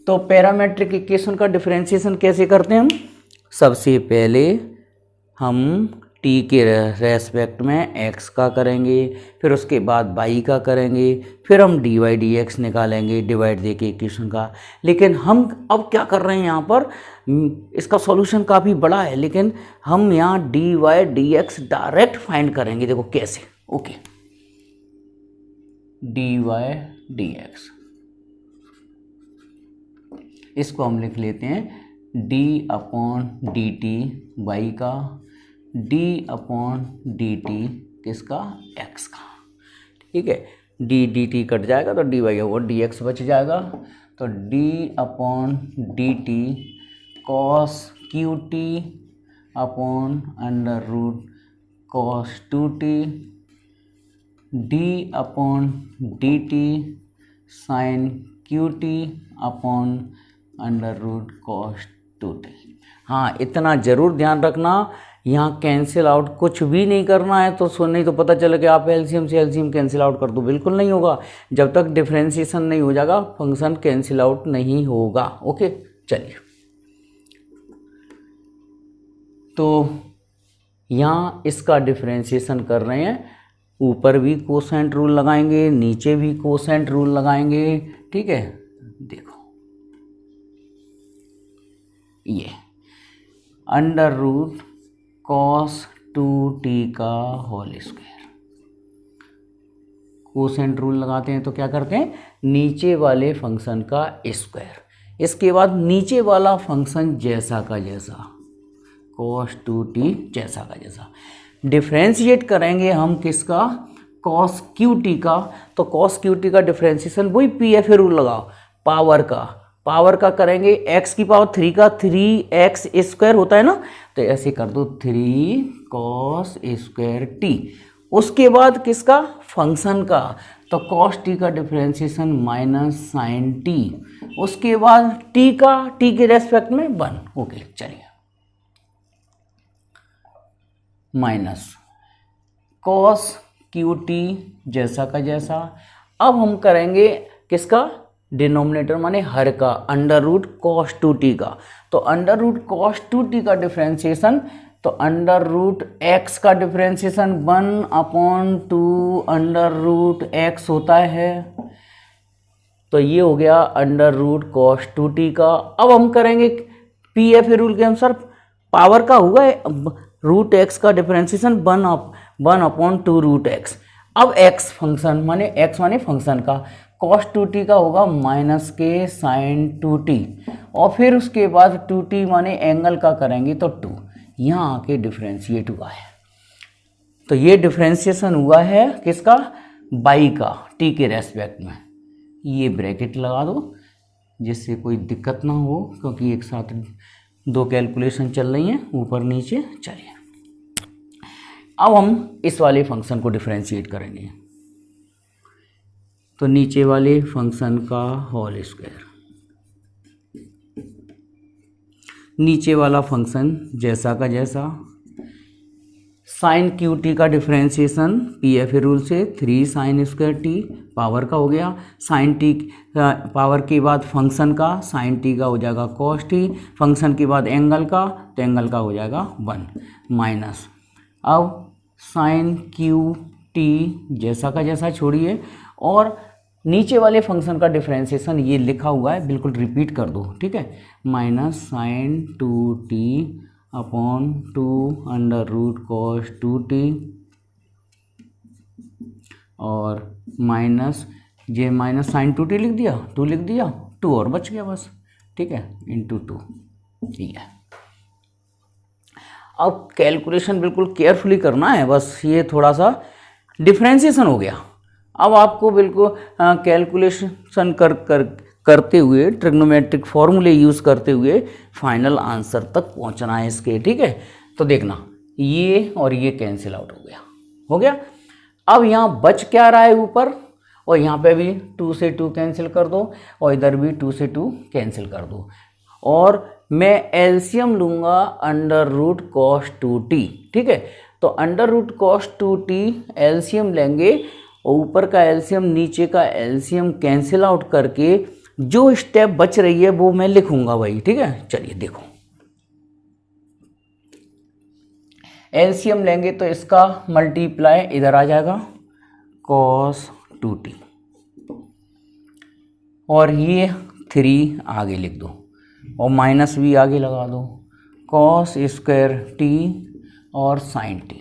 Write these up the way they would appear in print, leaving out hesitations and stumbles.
तो parametric equation का differentiation कैसे करते हैं हम? सबसे पहले हम t के रेस्पेक्ट में x का करेंगे, फिर उसके बाद y का करेंगे, फिर हम dy dx निकालेंगे डिवाइड दे के इक्वेशन का। लेकिन हम अब क्या कर रहे हैं यहाँ पर, इसका सॉल्यूशन काफ़ी बड़ा है, लेकिन हम यहाँ dy dx डायरेक्ट फाइंड करेंगे। देखो कैसे। ओके, dy dx इसको हम लिख लेते हैं d upon D T Y का, d अपॉन डी टी किसका, x का। ठीक है, d डी टी कट जाएगा तो dy होगा, dx बच जाएगा। तो d upon D T cos cube T upon under root cos two T, d upon D T sine cube T upon under root cos two T. हाँ, इतना ज़रूर ध्यान रखना, यहाँ कैंसिल आउट कुछ भी नहीं करना है। तो नहीं तो पता चला कि आप एलसीएम से एलसीएम कैंसिल आउट कर दो, बिल्कुल नहीं होगा। जब तक डिफरेंशिएशन नहीं हो जाएगा फंक्शन कैंसिल आउट नहीं होगा। ओके, चलिए। तो यहाँ इसका डिफरेंशिएशन कर रहे हैं, ऊपर भी कोसेंट रूल लगाएंगे, नीचे भी कोसेंट रूल लगाएंगे। ठीक है, देखो ये under root cos two T का होल स्क्वायर, कोसेंट रूल लगाते हैं तो क्या करते हैं, नीचे वाले फंक्शन का स्क्वायर, इसके बाद नीचे वाला फंक्शन जैसा का जैसा, कॉस टू टी जैसा का जैसा। डिफ्रेंशिएट करेंगे हम किसका, कॉस क्यू टी का। तो कॉस क्यू टी का डिफ्रेंशिएशन वही पी एफ रूल लगाओ, पावर का करेंगे, x की पावर 3 का 3x स्क्वायर होता है ना, तो ऐसे कर दो 3 कॉस स्क्वायर टी। उसके बाद किसका, फंक्शन का, तो कॉस टी का डिफरेंशिएशन माइनस साइन टी, उसके बाद टी के रेस्पेक्ट में 1। ओके, चलिए, माइनस कॉस क्यू टी जैसा का जैसा। अब हम करेंगे किसका, डिनोमिनेटर माने हर का, under root cos two T का। तो under root cos two T का डिफरेंशिएशन, तो अंडर रूट एक्स का डिफरेंशिएशन 1/2 अंडर रूट एक्स होता है। तो ये हो गया अंडर रूट कॉस टू टी का। अब हम करेंगे पी एफ रूल के अनुसार, पावर का हुआ रूट एक्स का डिफरेंशिएशन 1/2 रूट एक्स। अब एक्स फंक्शन माने एक्स माने फंक्शन का, कॉस टू टी का होगा माइनस के साइन टू टी, और फिर उसके बाद टू टी माने एंगल का करेंगे तो 2, यहाँ आके डिफ्रेंशिएट हुआ है। तो ये डिफ्रेंशिएशन हुआ है किसका, बाई का, टी के रेस्पेक्ट में। ये ब्रैकेट लगा दो जिससे कोई दिक्कत ना हो, क्योंकि एक साथ 2 कैलकुलेशन चल रही हैं ऊपर नीचे। चलिए, अब हम इस वाले फंक्शन को डिफ्रेंशिएट करेंगे। तो नीचे वाले फंक्शन का होल स्क्वायर, नीचे वाला फंक्शन जैसा का जैसा, साइन क्यू टी का डिफरेंशिएशन पी एफ रूल से 3 साइन स्क्वायर टी, पावर का हो गया, साइन टी पावर के बाद फंक्शन का, साइन टी का हो जाएगा कॉस टी, फंक्शन के बाद एंगल का, तो एंगल का हो जाएगा 1 माइनस। अब साइन क्यू टी जैसा का जैसा छोड़िए, और नीचे वाले फंक्शन का डिफरेंशिएशन ये लिखा हुआ है, बिल्कुल रिपीट कर दो। ठीक है, minus sine two T upon 2 under root cos two T, और माइनस ये माइनस साइन टू टी लिख दिया, 2 लिख दिया, 2 और बच गया बस। ठीक है, इंटू 2। ठीक है, अब कैलकुलेशन बिल्कुल केयरफुली करना है, बस ये थोड़ा सा डिफरेंशिएशन हो गया। अब आपको बिल्कुल कैलकुलेशन करते हुए, ट्रिग्नोमेट्रिक फॉर्मूले यूज़ करते हुए फाइनल आंसर तक पहुंचना है इसके। ठीक है, तो देखना ये और ये कैंसिल आउट हो गया। अब यहाँ बच क्या रहा है ऊपर, और यहाँ पे भी 2 से 2 कैंसिल कर दो, और इधर भी 2 से 2 कैंसिल कर दो, और मैं एलसीएम लूँगा under root cos two T. ठीक है, तो under root cos two T LCM लेंगे, और ऊपर का एलसीएम नीचे का एलसीएम कैंसिल आउट करके जो स्टेप बच रही है वो मैं लिखूंगा भाई, ठीक है। चलिए देखो, एलसीएम लेंगे तो इसका मल्टीप्लाई इधर आ जाएगा cos 2t, और ये 3 आगे लिख दो और माइनस भी आगे लगा दो, cos स्क्वायर t और sin t,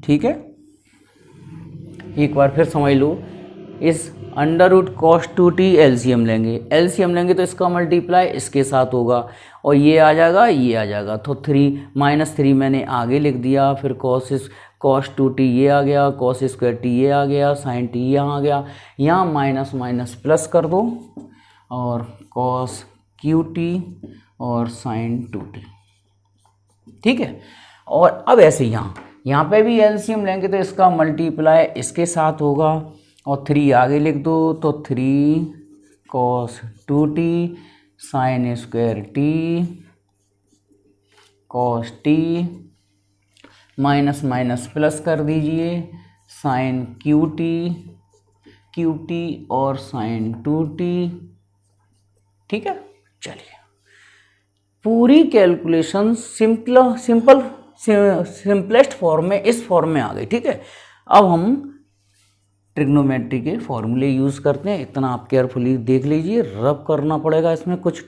ठीक है। एक बार फिर समझ लो, इस under root cos 2t LCM लेंगे तो इसका मल्टीप्लाई इसके साथ होगा और ये आ जाएगा, ये आ जाएगा, तो 3 मैंने आगे लिख दिया, फिर cos 2t ये आ गया, cos स्क्वायर t ये आ गया, sin t यहाँ आ गया, यहाँ माइनस माइनस प्लस कर दो और cos qt और sin 2t, ठीक है। और अब ऐसे यहाँ पे भी एलसीएम लेंगे तो इसका मल्टीप्लाई इसके साथ होगा और 3 आगे लिख दो, तो 3 cos 2t sin square t cos t minus minus plus कर दीजिए, sin qt और sin 2t, ठीक है। चलिए, पूरी कैलकुलेशन सिंपलेस्ट फॉर्म में, इस फॉर्म में आ गई, ठीक है। अब हम ट्रिग्नोमेट्री के फॉर्मूले यूज़ करते हैं, इतना आप केयरफुली देख लीजिए, रब करना पड़ेगा इसमें कुछ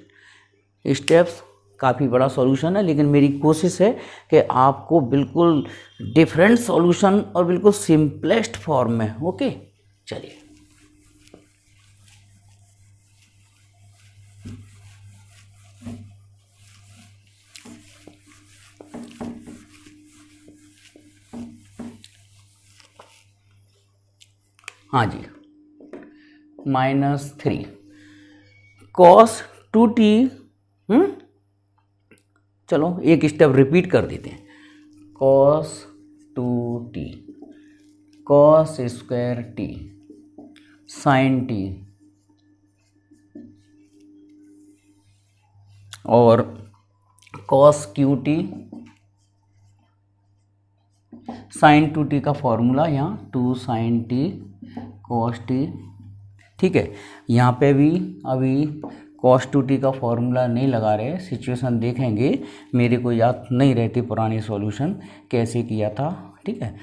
स्टेप्स, काफ़ी बड़ा सॉल्यूशन है, लेकिन मेरी कोशिश है कि आपको बिल्कुल डिफरेंट सॉल्यूशन और बिल्कुल सिंपलेस्ट फॉर्म में, ओके। चलिए, हाँ जी, -3 cos 2t, चलो एक स्टेप रिपीट कर देते हैं, cos 2t cos square t sin t और cos qt sin 2t का फॉर्मूला यहाँ 2 sin t cos t, ठीक है। यहाँ पे भी अभी cos 2t का फॉर्मूला नहीं लगा रहे, सिचुएशन देखेंगे, मेरे को याद नहीं रहती पुरानी सॉल्यूशन कैसे किया था, ठीक है।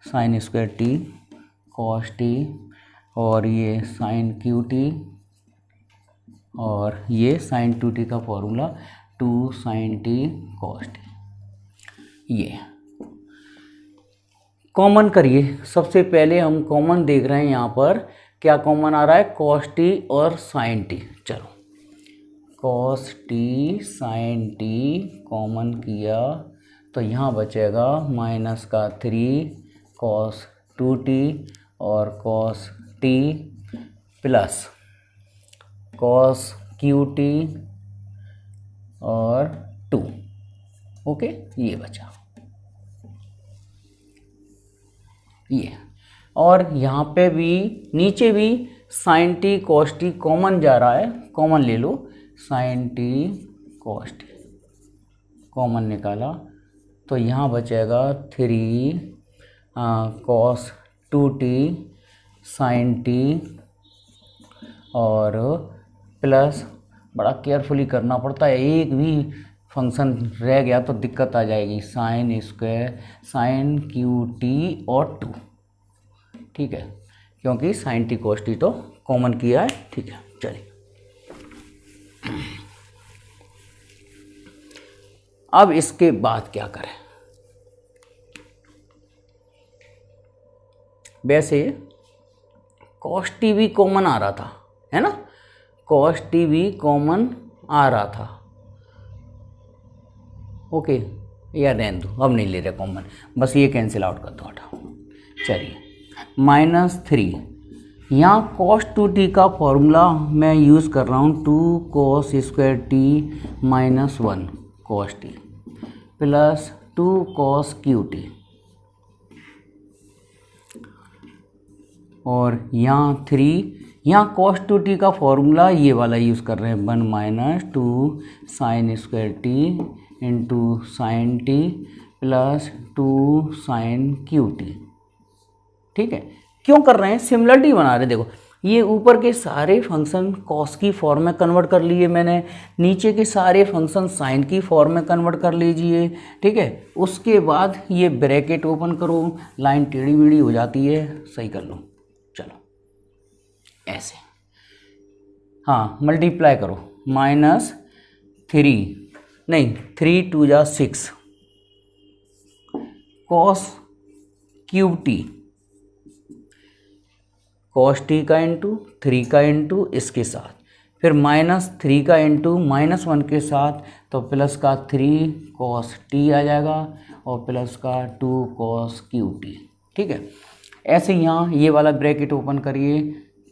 sin square t cos t और ये sin qt और ये sin 2t का formula 2 sin t cos t, ये कॉमन करिए। सबसे पहले हम कॉमन देख रहे हैं, यहाँ पर क्या कॉमन आ रहा है, cos t और sin t। चलो, cos t sin t common किया तो यहाँ बचेगा -3 cos 2t और cos t plus cos qt और 2, ओके, ये बचा ये। और यहाँ पे भी नीचे भी sin t cos t common जा रहा है, कॉमन ले लो, sin t cos t common निकाला तो यहाँ बचेगा 3 cos 2t sin t और प्लस, बड़ा केयरफुली करना पड़ता है, एक भी फंक्शन रह गया तो दिक्कत आ जाएगी, sin स्क्वायर sin qt और 2, ठीक है, क्योंकि sin t cos t तो कॉमन किया है, ठीक है। चलिए, अब इसके बाद क्या करें, वैसे cos t भी कॉमन आ रहा था, है ना, cos t भी कॉमन आ रहा था, ओके, या रहने दो, अब नहीं ले रहे कॉमन, बस ये कैंसिल आउट कर दो, हटाओ। चलिए, -3, यहाँ cos 2t का फॉर्मूला मैं यूज़ कर रहा हूँ 2 cos square t -1 cos t plus 2 cos qt, और यहाँ 3, यहाँ cos 2t का फॉर्मूला ये वाला यूज़ कर रहे हैं 1 -2 sin square t into sin t plus 2 sin qt, ठीक है। क्यों कर रहे हैं, सिमिलरिटी बना रहे हैं। देखो ये ऊपर के सारे फंक्शन कॉस की फॉर्म में कन्वर्ट कर लिए मैंने, नीचे के सारे फंक्शन साइन की फॉर्म में कन्वर्ट कर लीजिए, ठीक है। उसके बाद ये ब्रैकेट ओपन करो, लाइन टेढ़ी मेढ़ी हो जाती है, सही कर लो, चलो ऐसे, हाँ मल्टीप्लाई करो, -3 2 जा 6 cos cube T, cos T का इंटू 3 का इंटू इसके साथ, फिर -3 का इंटू -1 के साथ, तो प्लस का 3 कॉस टी आ जाएगा और प्लस का 2 कॉस क्यू टी, ठीक है। ऐसे यहाँ ये वाला ब्रैकेट ओपन करिए,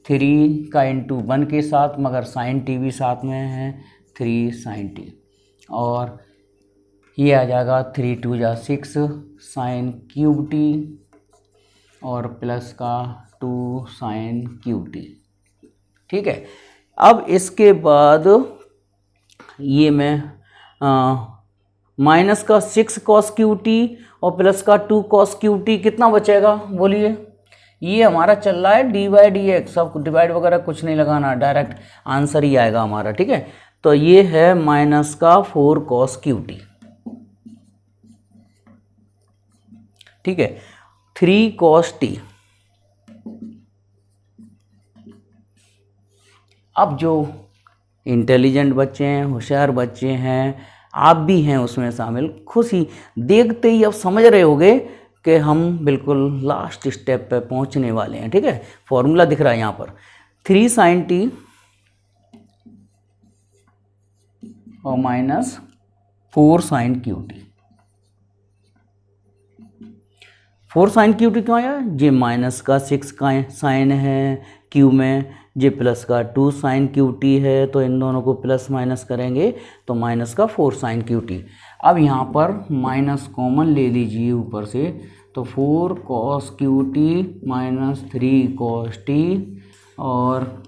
3 का इंटू 1 के साथ, मगर साइन टी भी साथ में है, 3 साइन टी, और ये आ जाएगा 3 2 जा 6 साइन क्यूब टी और प्लस का 2 साइन क्यूब टी, ठीक है। अब इसके बाद ये मैं माइनस का 6 कॉस क्यू टी और प्लस का 2 कॉस क्यू टी, कितना बचेगा बोलिए। ये हमारा चल रहा है डी बाई डी एक्स, सब डिवाइड वगैरह कुछ नहीं लगाना, डायरेक्ट आंसर ही आएगा हमारा, ठीक है। तो ये है माइनस का 4 कॉस क्यू टी, ठीक है, 3 कॉस टी। अब जो इंटेलिजेंट बच्चे हैं, होशियार बच्चे हैं, आप भी हैं उसमें शामिल, खुशी देखते ही अब समझ रहे होगे कि हम बिल्कुल लास्ट स्टेप पे पहुंचने वाले हैं, ठीक है। फॉर्मूला दिख रहा है यहाँ पर, 3 साइन टी और -4 sine cube T. 4 sine cube T क्यों आया, ये माइनस का 6 का साइन है क्यू में, ये प्लस का 2 साइन क्यू टी है, तो इन दोनों को प्लस माइनस करेंगे तो माइनस का 4 साइन क्यू टी। अब यहाँ पर माइनस कॉमन ले लीजिए ऊपर से, तो 4 cos cube T -3 cos T, और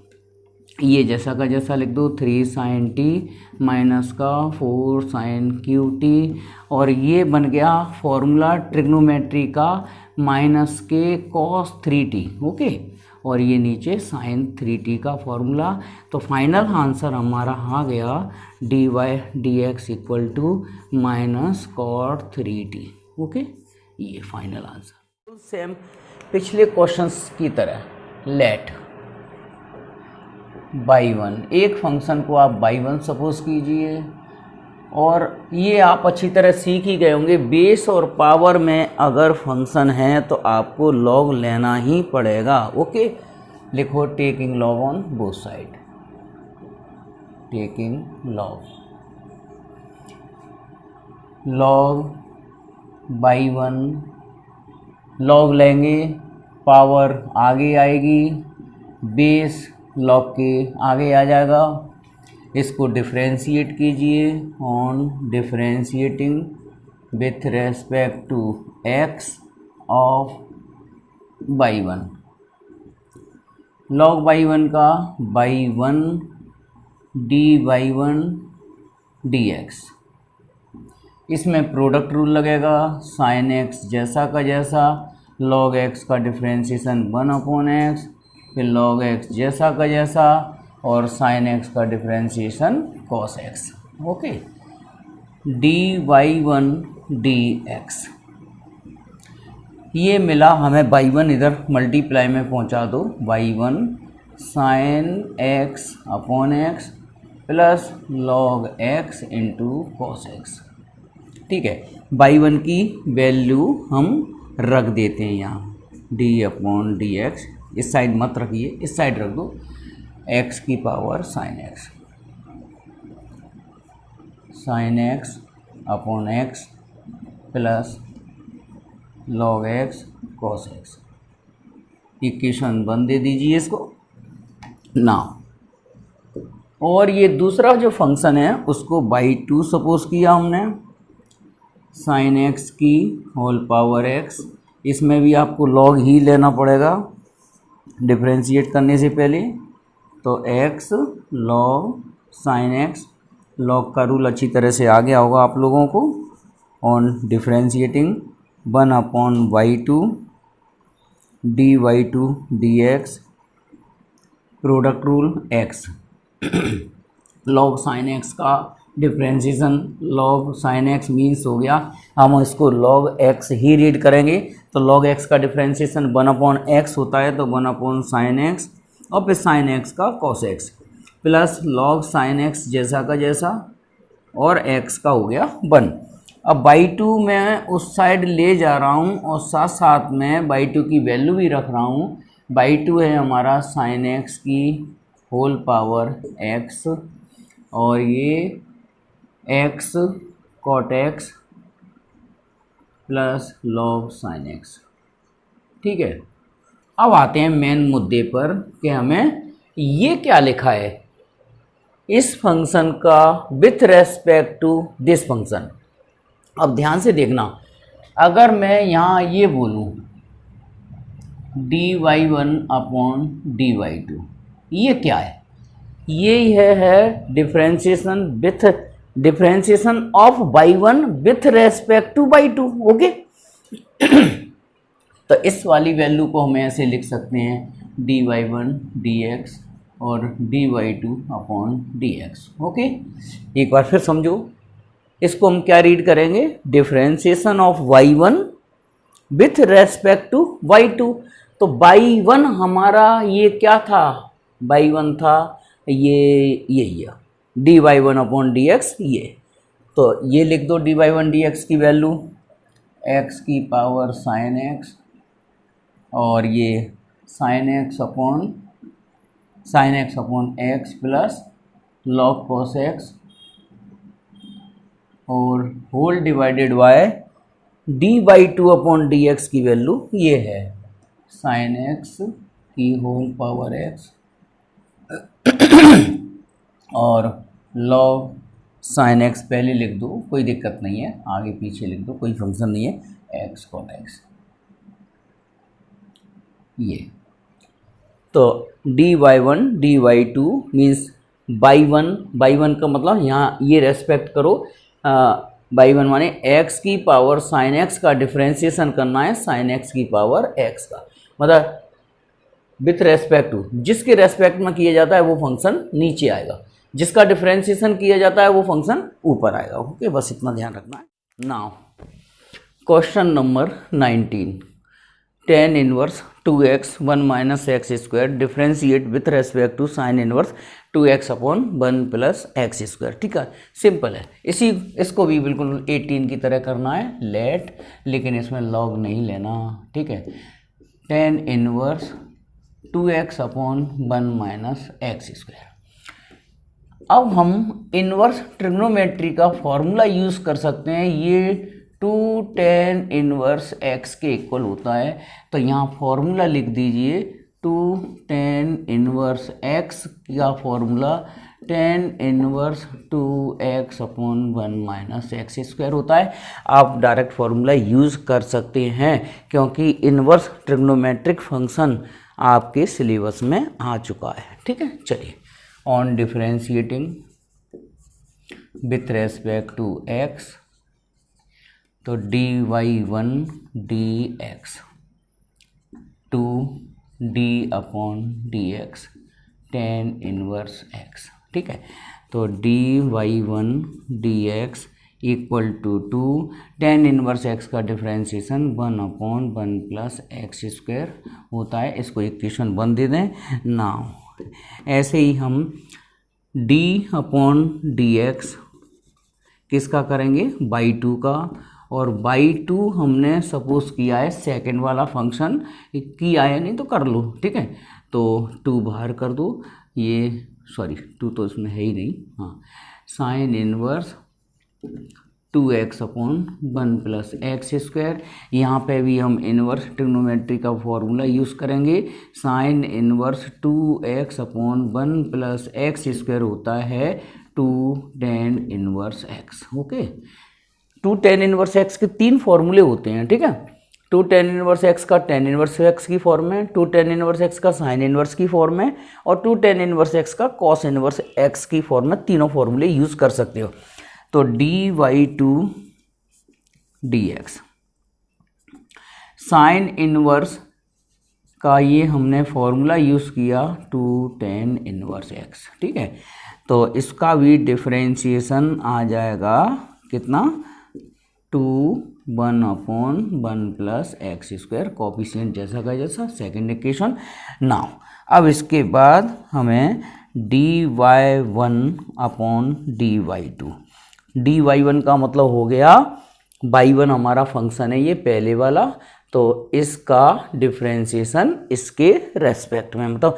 ये जैसा का जैसा लिख दो, 3 साइन टी माइनस का 4 साइन क्यू टी, और ये बन गया फॉर्मूला ट्रिग्नोमेट्री का माइनस के कॉस 3t, ओके, और ये नीचे साइन 3t का फॉर्मूला। तो फाइनल आंसर हमारा आ गया D Y D X equal to minus cot 3t, okay, ये फाइनल आंसर। सेम पिछले क्वेश्चंस की तरह, लेट बाई 1, एक फंक्शन को आप बाई 1 सपोज कीजिए, और ये आप अच्छी तरह सीख ही गए होंगे, बेस और पावर में अगर फंक्शन है तो आपको लॉग लेना ही पड़ेगा, ओके। लिखो taking log on both side, taking log Y 1, log लेंगे, पावर आगे आएगी, बेस लॉग के आगे आ जाएगा, इसको डिफरेंशिएट कीजिए, on differentiating with respect to X of Y 1, log Y 1 का Y 1 D Y 1 D X, इसमें प्रोडक्ट रूल लगेगा, साइन एक्स जैसा का जैसा, लॉग एक्स का डिफरेंशिएशन 1/x, फिर लॉग एक्स जैसा का जैसा, और साइन एक्स का differentiation cos X, okay, D Y 1 D X. ये मिला हमें बाई 1, इधर मल्टीप्लाई में पहुंचा दो, by 1 sine x upon x plus log x into cos x, ठीक है। बाई 1 की वैल्यू हम रख देते हैं यहाँ, डी अपॉन डी एक्स, इस साइड मत रखिए, इस साइड रख दो, एक्स की power sine x upon x plus log x cos x, equation 1 दे दीजिए इसको ना। और ये दूसरा जो फंक्शन है उसको बाई 2 सपोज किया हमने, साइन एक्स की होल पावर एक्स, इसमें भी आपको लॉग ही लेना पड़ेगा डिफरेंशिएट करने से पहले, तो x log sine x, log का रूल अच्छी तरह से आ गया होगा आप लोगों को, on differentiating 1/y2 dy2 dx product rule x, log sine x का differentiation log sine x means हो गया, हम इसको लॉग एक्स ही रीड करेंगे। तो लॉग एक्स का डिफ्रेंशिएशन 1/x होता है, तो 1/sin x और फिर साइन एक्स का cos x plus log sine X जैसा का जैसा और x का हो गया 1। अब बाई 2 मैं उस साइड ले जा रहा हूँ और साथ साथ में बाई 2 की वैल्यू भी रख रहा हूँ। बाई 2 है हमारा साइन एक्स की होल पावर x और ये x cot x plus log sine x। ठीक है, अब आते हैं मेन मुद्दे पर कि हमें ये क्या लिखा है इस फंक्शन का with respect to this function. अब ध्यान से देखना, अगर मैं यहाँ ये बोलूँ dy1/dy2, ये क्या है? ये है differentiation of y1 with respect to y2। Okay तो इस वाली वैल्यू को हम ऐसे लिख सकते हैं dy1 dx और dy2/dx। ओके, एक बार फिर समझो, इसको हम क्या रीड करेंगे? Differentiation of y1 with respect to y2। तो y1 हमारा ये क्या था? y1 था ये dy1/dx ये। तो ये लिख दो dy1 dx की वैल्यू x की पावर साइन x और ये sine x upon x plus log cos x और होल डिवाइडेड बाय dy2/dx की वैल्यू ये है साइन x की होल पावर x और लॉग साइन x पहले लिख दो, कोई दिक्कत नहीं है, आगे पीछे लिख दो, कोई फंक्शन नहीं है, x कॉट x ये। तो dy1 dy2 मीन्स by1 का मतलब यहाँ ये रेस्पेक्ट करो, by1 माने x की पावर साइन x का डिफ्रेंशिएशन करना है साइन x की पावर x का, मतलब विथ रेस्पेक्ट टू, जिसके रेस्पेक्ट में किया जाता है वो फंक्शन नीचे आएगा, जिसका डिफ्रेंशिएशन किया जाता है वो फंक्शन ऊपर आएगा। ओके, बस इतना ध्यान रखना है। Now question number 19, tan inverse 2x 1 - x square differentiate with respect to sine inverse 2x/1 plus x square. ठीक है, सिंपल है। इसको भी बिल्कुल 18 की तरह करना है लेट, लेकिन इसमें लॉग नहीं लेना। ठीक है, tan inverse 2x/1 - x square. अब हम इनवर्स ट्रिग्नोमेट्री का फॉर्मूला यूज़ कर सकते हैं, ये 2 tan इनवर्स x के इक्वल होता है। तो यहाँ फॉर्मूला लिख दीजिए 2 tan इनवर्स x का formula tan inverse 2x/1 - x square होता है। आप डायरेक्ट फॉर्मूला यूज़ कर सकते हैं क्योंकि इनवर्स ट्रिग्नोमेट्रिक फंक्शन आपके सिलेबस में आ चुका है। ठीक है, चलिए on differentiating with respect to x, तो dy1 dx 2d/dx tan inverse x। ठीक है, तो dy1 dx equal to 2 tan inverse x का डिफ्रेंशिएशन 1/1 प्लस x स्क्वायर होता है। इसको इक्वेशन 1 दे दें। नाउ ऐसे ही हम d/dx किसका करेंगे? बाई 2 का, और बाई 2 हमने सपोज किया है सेकंड वाला फंक्शन किया है, नहीं तो कर लो। ठीक है, तो 2 बाहर कर दो, ये सॉरी 2 तो इसमें है ही नहीं, हाँ, sign inverse 2x/1 plus x square. यहाँ पे भी हम इनवर्स ट्रिग्नोमेट्री का फॉर्मूला यूज़ करेंगे। Sign inverse 2x/1 plus x square होता है 2 tan inverse x। Okay, 2 tan inverse x के 3 फॉर्मूले होते हैं। ठीक है, 2 tan इनवर्स x का tan इनवर्स x की फॉर्म है, 2 tan इनवर्स x का साइन इनवर्स की फॉर्म है और 2 tan इनवर्स x का कॉस इनवर्स x की फॉर्म में। तीनों फॉर्मूले यूज़ कर सकते हो। तो dy2 dx साइन इनवर्स का ये हमने फॉर्मूला यूज़ किया 2 tan इनवर्स x, ठीक है। तो इसका भी डिफरेंशिएशन आ जाएगा कितना, 2 1/1 प्लस एक्स स्क्वायर, कोफिशिएंट जैसा का जैसा, सेकेंड इक्वेशन। नाउ अब इसके बाद हमें dy1/dy2, dy1 का मतलब हो गया y1 हमारा फंक्शन है ये पहले वाला, तो इसका डिफरेंशिएशन इसके रेस्पेक्ट में, मतलब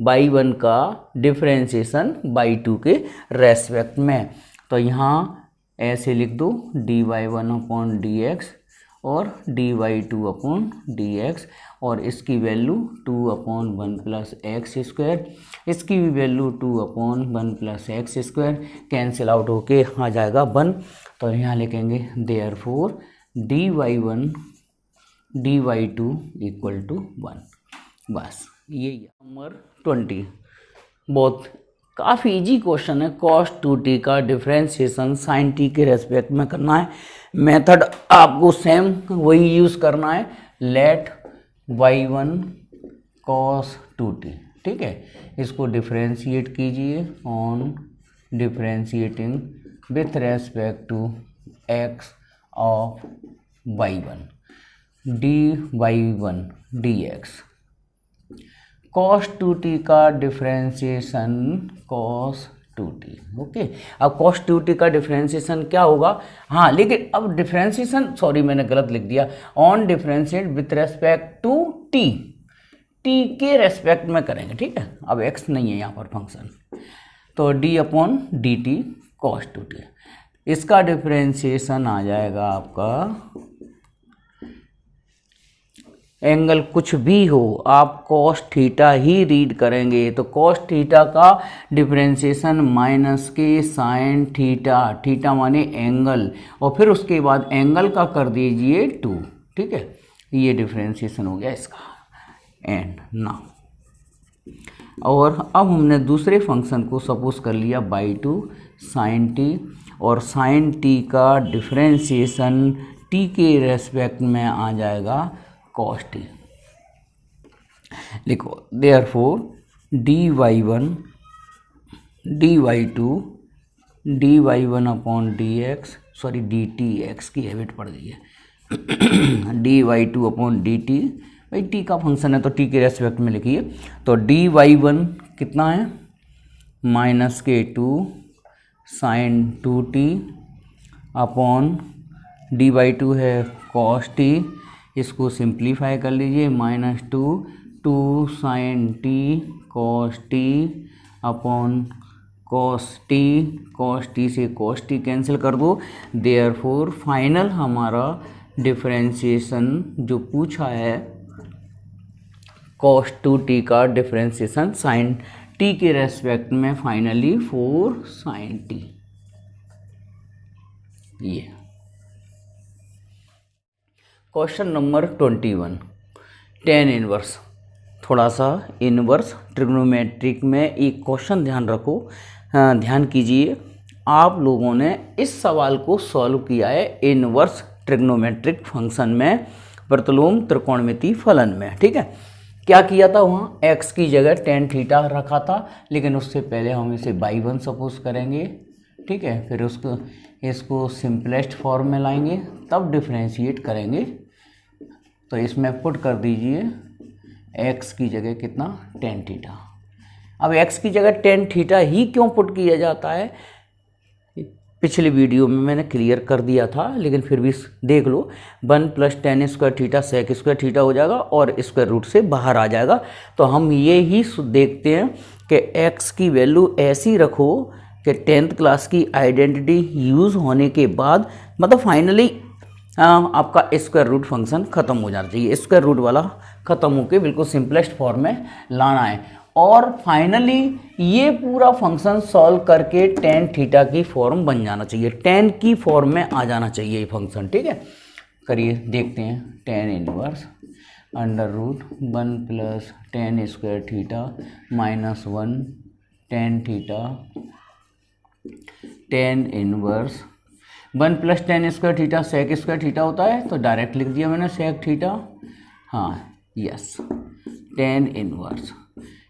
y1 का डिफरेंशिएशन y2 के रेस्पेक्ट में। तो यहाँ ऐसे लिख दो dy1/dx और dy2/dx, और इसकी वैल्यू 2/1 प्लस एक्स स्क्वायर, इसकी भी value 2/1 plus x square, cancel out होके आ जाएगा 1। तो यहाँ लिखेंगे therefore dy1 dy2 equal to 1। बस ये नंबर 20 बहुत काफ़ी इजी क्वेश्चन है। cos 2t का डिफरेंशिएशन sin t के रेस्पेक्ट में करना है। मेथड आपको सेम वही यूज़ करना है, लेट y1 cos 2t, ठीक है। इसको डिफरेंशिएट कीजिए on differentiating with respect to x of y1 dy1 dx। cos 2t का डिफरेंशिएशन cos 2t, ओके। अब cos 2t का डिफरेंशिएशन क्या होगा, हाँ लेकिन अब डिफरेंशिएशन, सॉरी मैंने गलत लिख दिया, on differentiate with respect to t, t के रेस्पेक्ट में करेंगे, ठीक है। अब x नहीं है यहाँ पर फंक्शन, तो d/dt cos 2t, इसका डिफरेंशिएशन आ जाएगा आपका, एंगल कुछ भी हो आप cos थीटा ही रीड करेंगे, तो cos थीटा का डिफरेंशिएशन माइनस के साइन थीटा, थीटा माने एंगल, और फिर उसके बाद एंगल का कर दीजिए 2, ठीक है। ये डिफरेंशिएशन हो गया इसका, एंड नाउ और अब हमने दूसरे फंक्शन को सपोज कर लिया by2 sin t, और sin t का डिफरेंशिएशन t के रेस्पेक्ट में आ जाएगा cos t। लिखो therefore dy1 dy2 dy1/dx, sorry dt, x की हैबिट पड़ गई है, dy2/dt, भाई t का फंक्शन है तो t के रेस्पेक्ट में लिखिए। तो dy1 कितना है, -2 sin 2t अपॉन dy2 है cos t, इसको सिंप्लीफाई कर लीजिए, -2 sin t cos t upon cos t से cos t कैंसिल कर दो। देयरफॉर फाइनल हमारा डिफरेंशिएशन जो पूछा है cos 2t का डिफरेंशिएशन sin t के रेस्पेक्ट में फाइनली 4 sin t। ये क्वेश्चन नंबर 21, tan इनवर्स। थोड़ा सा इनवर्स ट्रिग्नोमेट्रिक में एक क्वेश्चन ध्यान रखो, ध्यान कीजिए। आप लोगों ने इस सवाल को सॉल्व किया है इनवर्स ट्रिग्नोमेट्रिक फंक्शन में, प्रतिलोम त्रिकोणमिति फलन में, ठीक है। क्या किया था, वहाँ x की जगह tan थीटा रखा था, लेकिन उससे पहले हम इसे y1 सपोज करेंगे, ठीक है। फिर इसको सिंपलेस्ट फॉर्म में लाएंगे, तब डिफरेंशिएट करेंगे। तो इसमें पुट कर दीजिए x की जगह कितना, tan थीटा। अब x की जगह tan थीटा ही क्यों पुट किया जाता है, पिछली वीडियो में मैंने क्लियर कर दिया था, लेकिन फिर भी देख लो। 1 + tan square theta sec square theta हो जाएगा और स्क्वायर रूट से बाहर आ जाएगा। तो हम ये ही देखते हैं कि x की वैल्यू ऐसी रखो कि 10th क्लास की आइडेंटिटी यूज़ होने के बाद, मतलब फाइनली आपका स्क्वायर रूट फंक्शन ख़त्म हो जाना चाहिए, स्क्वायर रूट वाला ख़त्म होकर बिल्कुल सिंपलेस्ट फॉर्म में लाना है, और फाइनली ये पूरा फंक्शन सॉल्व करके tan थीटा की फॉर्म बन जाना चाहिए, tan की फॉर्म में आ जाना चाहिए ये फंक्शन, ठीक है। करिए देखते हैं, tan inverse √1 + tan square theta -1 tan theta, tan inverse 1 + tan square theta sec square theta होता है, तो डायरेक्ट लिख दिया मैंने सेक थीटा, हाँ यस, टेन इनवर्स,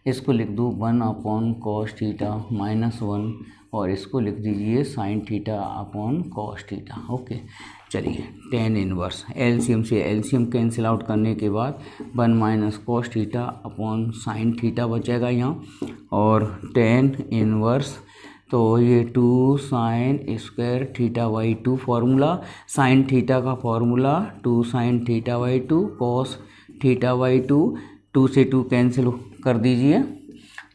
इसको लिख दूँ 1/cos थीटा -1 और इसको लिख दीजिए sin theta upon cos theta. Okay, चलिए टेन इनवर्स, एलसीएम से एलसीएम कैंसिल आउट करने के बाद 1 - cos theta upon sin theta बचेगा यहाँ, और टेन इनवर्स तो ये 2 sin square theta by 2 formula, sin theta का formula 2 sin theta by 2 cos theta by 2 से 2 कैंसिल कर दीजिए,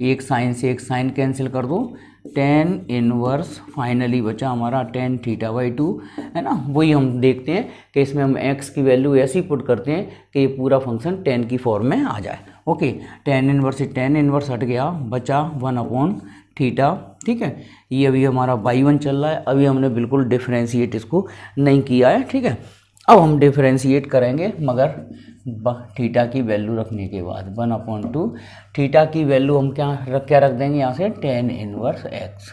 एक साइन से एक साइन कैंसिल कर दो, टेन इनवर्स फाइनली बचा हमारा टेन थीटा बाई 2, है ना। वही हम देखते हैं कि इसमें हम x की वैल्यू ऐसी पुट करते हैं कि ये पूरा फंक्शन टेन की फॉर्म में आ जाए। ओके, टेन इनवर्स से टेन इनवर्स हट गया, बचा 1/थीटा। ठीक है, ये अभी हमारा बाई 1 चल रहा है, अभी हमने बिल्कुल डिफ्रेंशिएट इसको नहीं किया है। ठीक है, अब हम डिफ्रेंशिएट करेंगे मगर थीटा की वैल्यू रखने के बाद 1/2 थीटा की वैल्यू हम क्या रख देंगे यहाँ से, टेन इनवर्स x।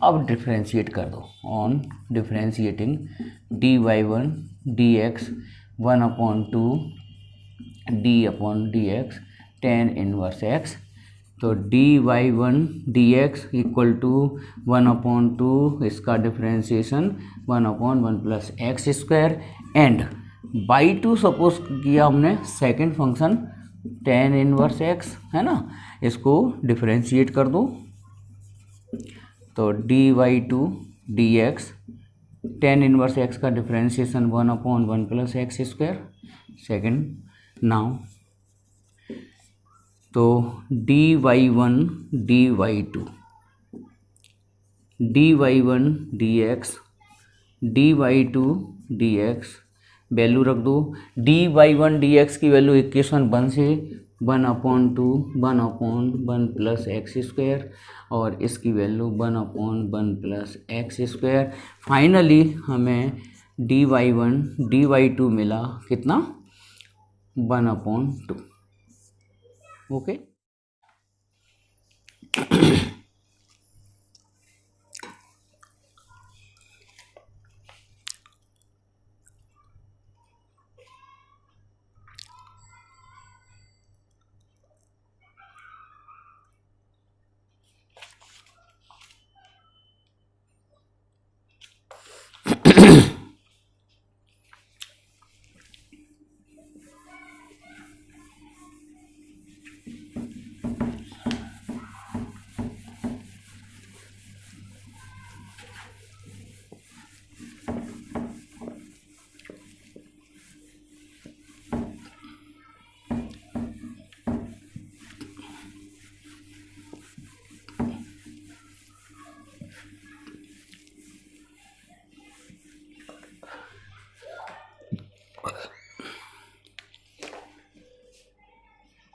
अब डिफ्रेंशिएट कर दो, on differentiating dy1 dx 1/2 d/dx ten inverse x, तो dy1 dx इक्वल टू 1/2 इसका differentiation 1/1 plus x square, and by 2 suppose किया हमने second function ten inverse x, है ना, इसको डिफ्रेंशिएट कर दो, तो dy2 dx ten inverse x का differentiation 1/1 plus x square second. Now तो dy1 dy2 dx dy2 dx value रख दो, dy1 dx की वैल्यू इक्वेशन 1 से 1/1 प्लस एक्स स्क्वायर, और इसकी value 1/1 plus x square. Finally हमें dy1 dy2 मिला कितना, 1/2। Okay,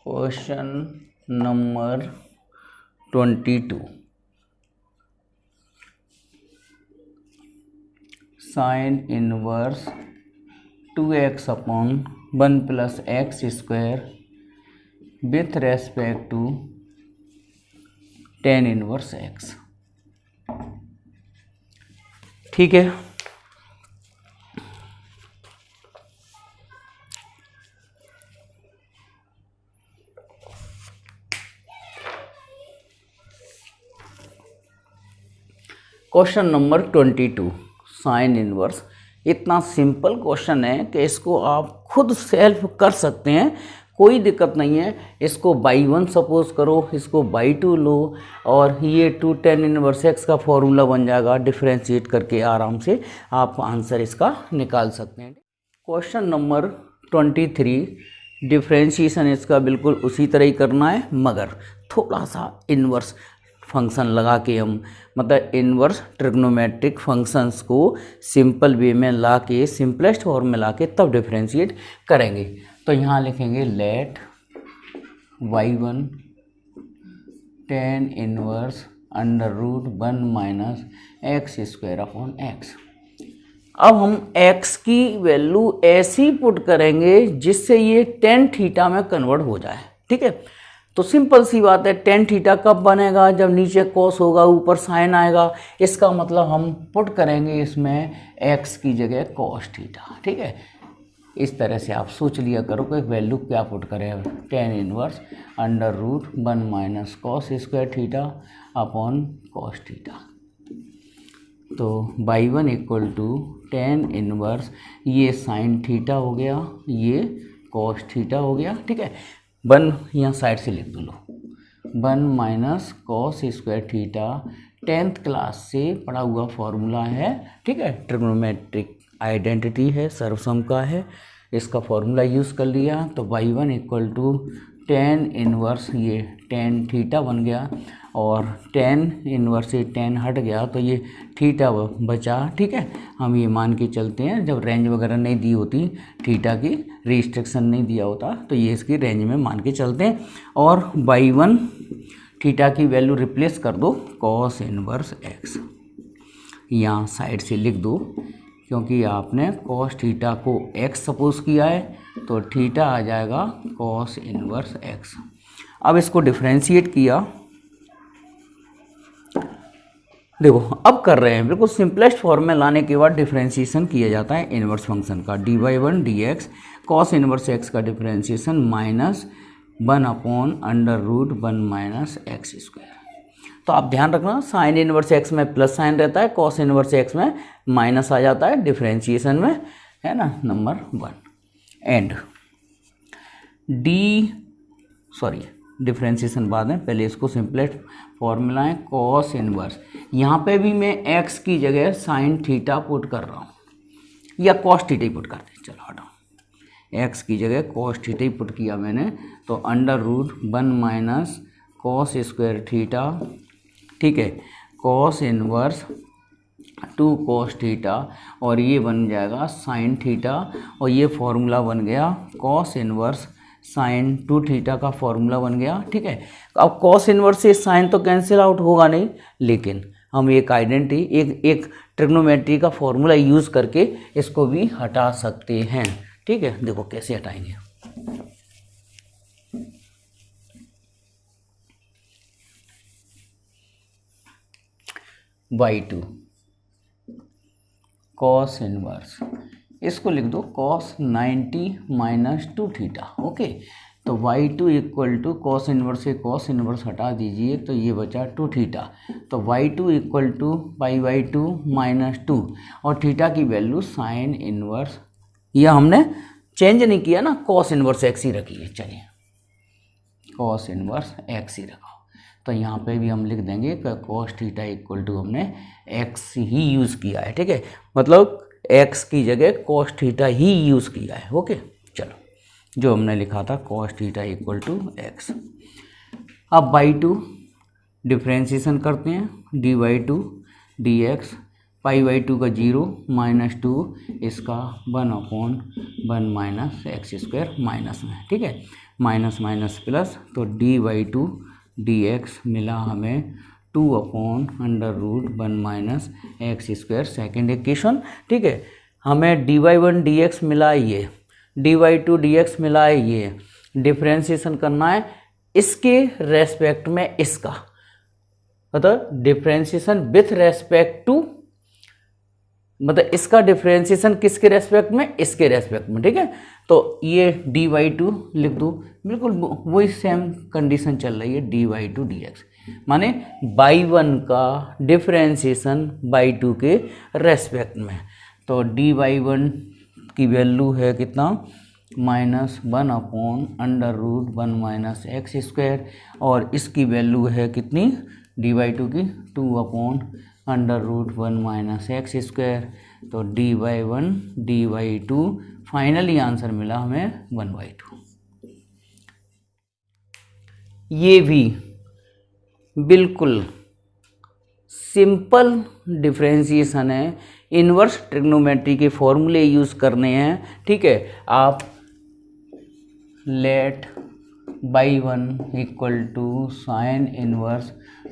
question number 22, sine inverse 2x/1 plus x square with respect to tan inverse x। ठीक है, क्वेश्चन नंबर 22, साइन इनवर्स। इतना simple question है कि इसको आप खुद सेल्फ कर सकते हैं, कोई दिक्कत नहीं है। इसको बाई 1 सपोज करो, इसको बाई 2 लो, और ये 2 टेन इनवर्स एक्स का फॉर्मूला बन जाएगा, डिफ्रेंशिएट करके आराम से आप आंसर इसका निकाल सकते हैं। क्वेश्चन नंबर 23, डिफ्रेंशिएशन इसका बिल्कुल उसी तरह ही करना है, मगर थोड़ा सा इन्वर्स फंक्शन लगा के हम, मतलब इन्वर्स ट्रिग्नोमेट्रिक फंक्शंस को सिंपल वे में ला के, सिंपलेस्ट फॉर्म में ला के तब डिफ्रेंशिएट करेंगे। तो यहाँ लिखेंगे let y1 tan inverse √1 minus x square upon x. अब हम x की वैल्यू ऐसी पुट करेंगे जिससे ये टेन थीटा में कन्वर्ट हो जाए। ठीक है, तो सिंपल सी बात है, टेन थीटा कब बनेगा, जब नीचे कॉस होगा ऊपर साइन आएगा। इसका मतलब हम पुट करेंगे इसमें x की जगह कॉस थीटा। ठीक है, इस तरह से आप सोच लिया करो कि वैल्यू क्या पुट करें, tan inverse under root 1 minus cos square theta upon cos theta. तो y one equal to tan inverse, ये साइन थीटा हो गया, ये कॉस थीटा हो गया, ठीक है। 1 यहाँ साइड से लिख दो लो, 1 minus cos square theta 10th class से पढ़ा हुआ फॉर्मूला है, ठीक है। ट्रिग्नोमेट्रिक आइडेंटिटी है, सर्वसम का है, इसका फॉर्मूला यूज़ कर लिया। तो y one equal to tan inverse, ये टेन थीटा बन गया और टेन इनवर्स से टेन हट गया तो ये थीटा बचा, ठीक है। हम ये मान के चलते हैं, जब रेंज वगैरह नहीं दी होती, थीटा की रिस्ट्रिक्शन नहीं दिया होता, तो ये इसकी रेंज में मान के चलते हैं। और बाई वन थीटा की वैल्यू रिप्लेस कर दो कॉस इनवर्स एक्स, यहाँ साइड से लिख दो, क्योंकि आपने कॉस थीटा को एक्स सपोज किया है, तो थीटा आ जाएगा कॉस इनवर्स एक्स। अब इसको डिफरेंशिएट किया, देखो अब कर रहे हैं बिल्कुल सिंपलेस्ट फॉर्म में लाने के बाद डिफरेंशिएशन किया जाता है इनवर्स फंक्शन का। D y one d x cos inverse x का differentiation minus 1 upon under root 1 minus x square. तो आप ध्यान रखना, साइन इनवर्स एक्स में प्लस साइन रहता है, कॉस इनवर्स एक्स में माइनस आ जाता है डिफरेंशिएशन में, है ना, नंबर 1। एंड डिफरेंशिएशन बाद में, पहले इसको सिंपलेस्ट फॉर्मूला है कॉस इनवर्स। यहाँ पे भी मैं एक्स की जगह साइन थीटा पुट कर रहा हूँ, या कॉस थीटा ही पुट करते हैं, चलो हटाओ, एक्स की जगह कॉस थीटा ही पुट किया मैंने। तो under root 1 minus cos square theta, ठीक है, कॉस इनवर्स 2 कॉस थीटा, और ये बन जाएगा साइन थीटा, और ये फॉर्मूला बन गया कॉस इनवर्स साइन 2 थीटा का फॉर्मूला बन गया, ठीक है। अब कॉस इनवर्स से साइन तो कैंसिल आउट होगा नहीं, लेकिन हम एक आइडेंटिटी एक ट्रिग्नोमेट्री का फॉर्मूला यूज़ करके इसको भी हटा सकते हैं, ठीक है। देखो कैसे हटाएंगे, बाई टू कॉस इनवर्स, इसको लिख दो कॉस 90 माइनस 2 थीटा, ओके। तो y two equal to cos inverse से कॉस इनवर्स हटा दीजिए, तो ये बचा 2 थीटा। तो y two equal to pi by two minus 2, और थीटा की वैल्यू साइन इनवर्स, यह हमने चेंज नहीं किया ना, कॉस इनवर्स एक्स ही रखी है, चलिए कॉस इनवर्स एक्स ही रखा। तो यहाँ पे भी हम लिख देंगे कि कॉस थीटा इक्वल टू हमने एक्स ही यूज़ किया है, ठीक है, मतलब एक्स की जगह कॉस थीटा ही यूज़ किया है, ओके। चलो जो हमने लिखा था cos theta equal to x. अब बाई टू डिफ्रेंशिएशन करते हैं, d y two d x, pi by two का 0 माइनस 2, इसका 1 upon 1 minus x square minus में, ठीक है, माइनस माइनस प्लस, तो d y two d x मिला हमें 2 upon under root 1 minus x square, second equation, ठीक है। हमें d y one d x मिला है, ये D y two d x मिला है, ये डिफ्रेंशिएशन करना है इसके रेस्पेक्ट में इसका, मतलब डिफ्रेंशिएशन विथ रेस्पेक्ट टू, मतलब इसका डिफ्रेंशिएशन किसके रेस्पेक्ट में, इसके रेस्पेक्ट में, ठीक है। तो ये डी बाई टू लिख दो, बिल्कुल वही सेम कंडीशन चल रही है, d y two d x, माने बाई वन का डिफ्रेंशिएशन बाई टू के रेस्पेक्ट में। तो डी बाई वन की वैल्यू है कितना, minus 1 upon under root 1 minus x square, और इसकी वैल्यू है कितनी, डी बाई टू की 2 upon under root 1 minus x square. तो d y one d y two, finally answer मिला हमें 1/2। ये भी बिल्कुल सिंपल डिफ्रेंशिएशन है, इन्वर्स ट्रिग्नोमेट्री के फॉर्मूले यूज़ करने हैं, ठीक है। आप let y one equal to sine inverse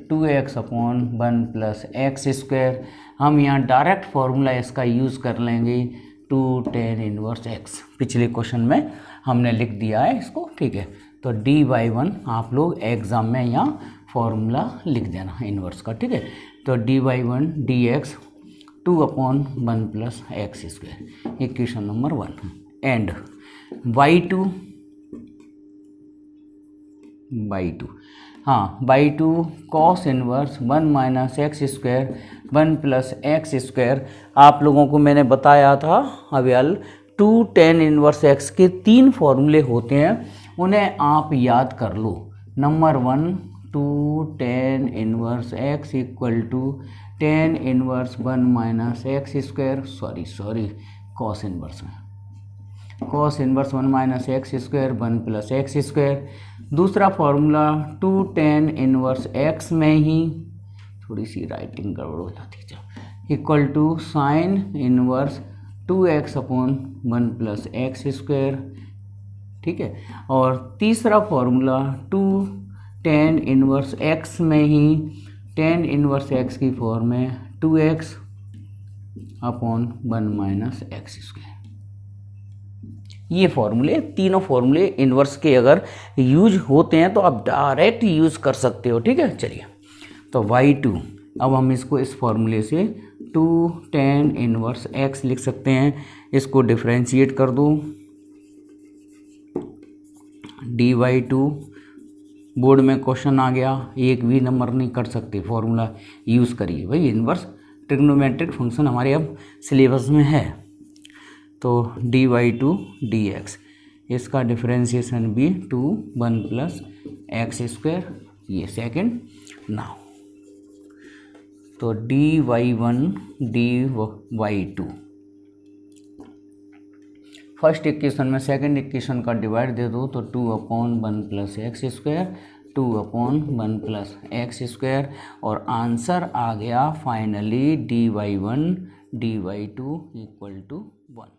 2x upon 1 plus x square, हम यहाँ डायरेक्ट फॉर्मूला इसका यूज़ कर लेंगे 2 tan इनवर्स x, पिछले क्वेश्चन में हमने लिख दिया है इसको, ठीक है। तो डी बाई वन आप लोग एग्ज़ाम में यहाँ फॉर्मूला लिख देना इनवर्स का, ठीक है। तो d y one d x 2 upon 1 plus x square, equation number 1। And y2 हाँ y2 cos inverse 1 minus x square 1 plus x square. आप लोगों को मैंने बताया था अवेल 2 tan इनवर्स एक्स के 3 फॉर्मूले होते हैं, उन्हें आप याद कर लो। Number 1 2 tan inverse x equal to tan inverse 1 minus x square, sorry cos inverse में cos inverse 1 minus x square 1 plus x square. दूसरा फॉर्मूला 2 tan इनवर्स एक्स में ही थोड़ी सी राइटिंग गड़बड़ हो जाती है, equal to sine inverse 2x upon 1 plus x square, ठीक है। और तीसरा फॉर्मूला 2 tan इनवर्स x में ही tan इनवर्स x की फॉर्म में 2x upon 1 minus x square. ये फॉर्मूले, तीनों फॉर्मूले इनवर्स के अगर यूज होते हैं तो आप डायरेक्ट यूज कर सकते हो, ठीक है। चलिए तो y2, अब हम इसको इस फॉर्मूले से 2 tan इनवर्स x लिख सकते हैं। इसको डिफरेंशिएट कर दो, dy2, बोर्ड में क्वेश्चन आ गया, एक भी नंबर नहीं कर सकते, फॉर्मूला यूज़ करिए भाई। इनवर्स ट्रिग्नोमेट्रिक फंक्शन हमारे अब सिलेबस में है। तो dy2 dx, इसका डिफरेंशिएशन भी 2 1 प्लस एक्स स्क्वायर, ये सेकेंड। नाउ तो dy1 dy2, फर्स्ट इक्वेशन में सेकेंड इक्वेशन का डिवाइड दे दो तो 2 upon 1 plus x square 2 upon 1 plus x square, और आंसर आ गया finally dy1 dy2 equal to 1।